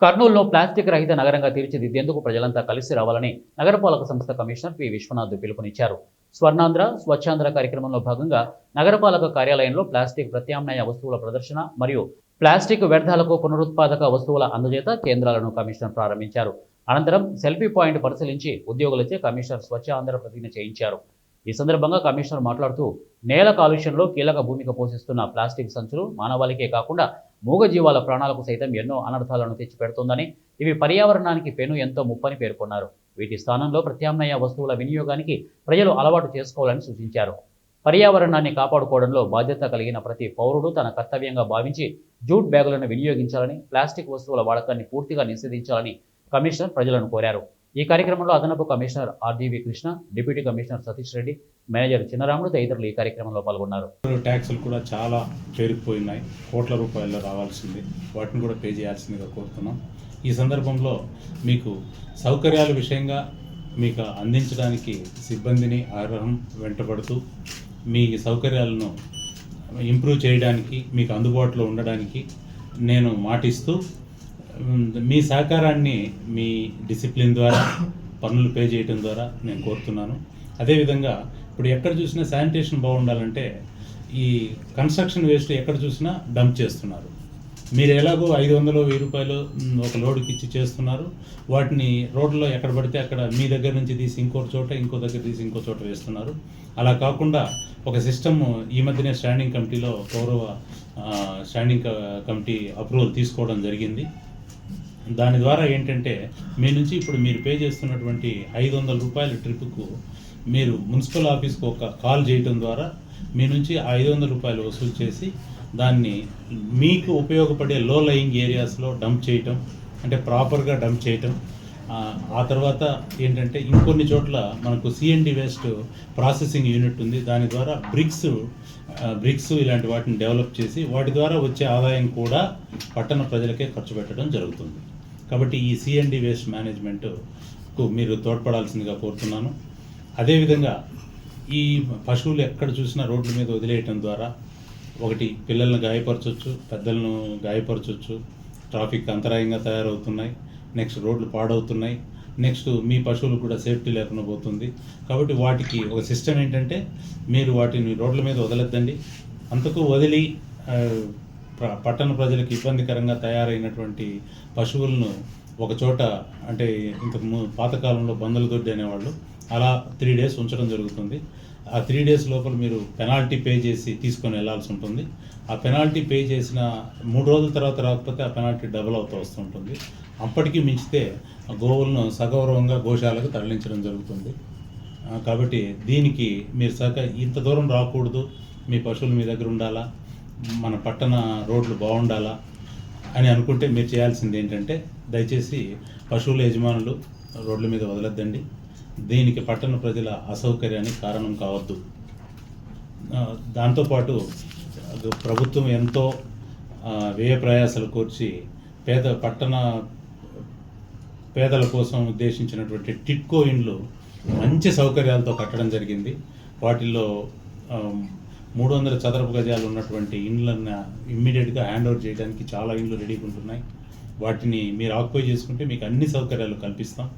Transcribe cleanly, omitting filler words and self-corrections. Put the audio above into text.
కర్నూలులో ప్లాస్టిక్ రహిత నగరంగా తీర్చిదిద్దేందుకు ప్రజలంతా కలిసి రావాలని నగరపాలక సంస్థ కమిషనర్ పి విశ్వనాథ్ పిలుపునిచ్చారు. స్వర్ణాంధ్ర స్వచ్ఛాంధ్ర కార్యక్రమంలో భాగంగా నగరపాలక కార్యాలయంలో ప్లాస్టిక్ ప్రత్యామ్నాయ వస్తువుల ప్రదర్శన మరియు ప్లాస్టిక్ వ్యర్థాలకు పునరుత్పాదక వస్తువుల అందజేత కేంద్రాలను కమిషనర్ ప్రారంభించారు. అనంతరం సెల్ఫీ పాయింట్ పరిశీలించి ఉద్యోగులచే కమిషనర్ స్వచ్ఛ ఆంధ్ర ప్రతిజ్ఞ చేయించారు. ఈ సందర్భంగా కమిషనర్ మాట్లాడుతూ నేల కాలుష్యంలో కీలక భూమిక పోషిస్తున్న ప్లాస్టిక్ సంచులు మానవాళికే కాకుండా మూగజీవాల ప్రాణాలకు సైతం ఎన్నో అనర్థాలను తెచ్చిపెడుతోందని, ఇవి పర్యావరణానికి పెను ఎంతో ముప్పని పేర్కొన్నారు. వీటి స్థానంలో ప్రత్యామ్నాయ వస్తువుల వినియోగానికి ప్రజలు అలవాటు చేసుకోవాలని సూచించారు. పర్యావరణాన్ని కాపాడుకోవడంలో బాధ్యత కలిగిన ప్రతి పౌరుడు తన కర్తవ్యంగా భావించి జూట్ బ్యాగులను వినియోగించాలని, ప్లాస్టిక్ వస్తువుల వాడకాన్ని పూర్తిగా నిషేధించాలని కమిషనర్ ప్రజలను కోరారు. ఈ కార్యక్రమంలో అదనపు commissioner RGV Krishna, deputy commissioner Satish Reddy, manager Chinnaramudu తదితరులు ఈ కార్యక్రమంలో పాల్గొన్నారు. ట్యాక్సులు కూడా చాలా పేరుకుపోయినాయి, కోట్ల రూపాయల్లో రావాల్సింది, వాటిని కూడా పే చేయాల్సిందిగా కోరుతున్నాం. ఈ సందర్భంలో మీకు సౌకర్యాల విషయంగా మీకు అందించడానికి సిబ్బందిని అర్హం వెంటబడుతూ మీ సౌకర్యాలను ఇంప్రూవ్ చేయడానికి, మీకు అందుబాటులో ఉండడానికి నేను మాటిస్తూ మీ సహకారాన్ని మీ డిసిప్లిన్ ద్వారా పన్నులు పే చేయడం ద్వారా నేను కోరుతున్నాను. అదేవిధంగా ఇప్పుడు ఎక్కడ చూసినా శానిటేషన్ బాగుండాలంటే ఈ కన్స్ట్రక్షన్ వేస్ట్ ఎక్కడ చూసినా డంప్ చేస్తున్నారు. మీరు ఎలాగో 500 1000 రూపాయలు ఒక లోడుకి ఇచ్చి చేస్తున్నారు. వాటిని రోడ్లో ఎక్కడ పడితే అక్కడ మీ దగ్గర నుంచి తీసి ఇంకో చోట, ఇంకో దగ్గర తీసి ఇంకో చోట వేస్తున్నారు. అలా కాకుండా ఒక సిస్టమ్ ఈ మధ్యనే స్టాండింగ్ కమిటీలో గౌరవ స్టాండింగ్ కమిటీ అప్రూవల్ తీసుకోవడం జరిగింది. దాని ద్వారా ఏంటంటే మీ నుంచి ఇప్పుడు మీరు పే చేస్తున్నటువంటి 500 రూపాయల ట్రిప్కు మీరు మున్సిపల్ ఆఫీస్కి ఒక కాల్ చేయడం ద్వారా మీ నుంచి 500 రూపాయలు వసూలు చేసి దాన్ని మీకు ఉపయోగపడే లో లయింగ్ ఏరియాస్లో డంప్ చేయటం, అంటే ప్రాపర్గా డంప్ చేయటం. ఆ తర్వాత ఏంటంటే ఇంకొన్ని చోట్ల మనకు సిఎన్డి వేస్ట్ ప్రాసెసింగ్ యూనిట్ ఉంది. దాని ద్వారా బ్రిక్స్ ఇలాంటి వాటిని డెవలప్ చేసి వాటి ద్వారా వచ్చే ఆదాయం కూడా పట్టణ ప్రజలకే ఖర్చు పెట్టడం జరుగుతుంది. కాబట్టి ఈ సిఎన్డి వేస్ట్ మేనేజ్మెంట్కు మీరు తోడ్పడాల్సిందిగా కోరుతున్నాను. అదేవిధంగా ఈ పశువులు ఎక్కడ చూసినా రోడ్ల మీద వదిలేయటం ద్వారా ఒకటి పిల్లలను గాయపరచవచ్చు, పెద్దలను గాయపరచవచ్చు, ట్రాఫిక్ అంతరాయంగా తయారవుతున్నాయి, నెక్స్ట్ రోడ్లు పాడవుతున్నాయి, నెక్స్ట్ మీ పశువులు కూడా సేఫ్టీ లేకుండా పోతుంది. కాబట్టి వాటికి ఒక సిస్టమ్ ఏంటంటే మీరు వాటిని రోడ్ల మీద వదలొద్దండి. అంతకు వదిలి పట్టణ ప్రజలకు ఇబ్బందికరంగా తయారైనటువంటి పశువులను ఒక చోట, అంటే ఇంతకు పాతకాలంలో బందల దొడ్డి అనేవాళ్ళు, అలా 3 days ఉంచడం జరుగుతుంది. ఆ 3 days లోపల మీరు పెనాల్టీ పే చేసి తీసుకొని వెళ్లాల్సి ఉంటుంది. ఆ పెనాల్టీ పే చేసిన 3 రోజుల తర్వాత రాకపోతే ఆ పెనాల్టీ డబుల్ అవుతూ వస్తుంటుంది. అప్పటికి మించితే గోవులను సగౌరవంగా గోశాలకు తరలించడం జరుగుతుంది. కాబట్టి దీనికి మీరు ఇంత దూరం రాకూడదు, మీ పశువులు మీ దగ్గర ఉండాలా, మన పట్టణ రోడ్లు బాగుండాలా అని అనుకుంటే మీరు చేయాల్సింది ఏంటంటే దయచేసి పశువుల యజమానులు రోడ్ల మీద వదలొద్దండి. దీనికి పట్టణ ప్రజల అసౌకర్యానికి కారణం కావద్దు. దాంతోపాటు ప్రభుత్వం ఎంతో వ్యయ ప్రయాసాలు కూర్చి పేదల కోసం ఉద్దేశించినటువంటి టిట్కో ఇండ్లు మంచి సౌకర్యాలతో కట్టడం జరిగింది. వాటిల్లో 300 చదరపు గజాలు ఉన్నటువంటి ఇండ్లను ఇమ్మీడియట్గా హ్యాండ్ ఓవర్ చేయడానికి చాలా ఇండ్లు రెడీగా ఉంటున్నాయి. వాటిని మీరు ఆక్యుపై చేసుకుంటే మీకు అన్ని సౌకర్యాలు కల్పిస్తాం.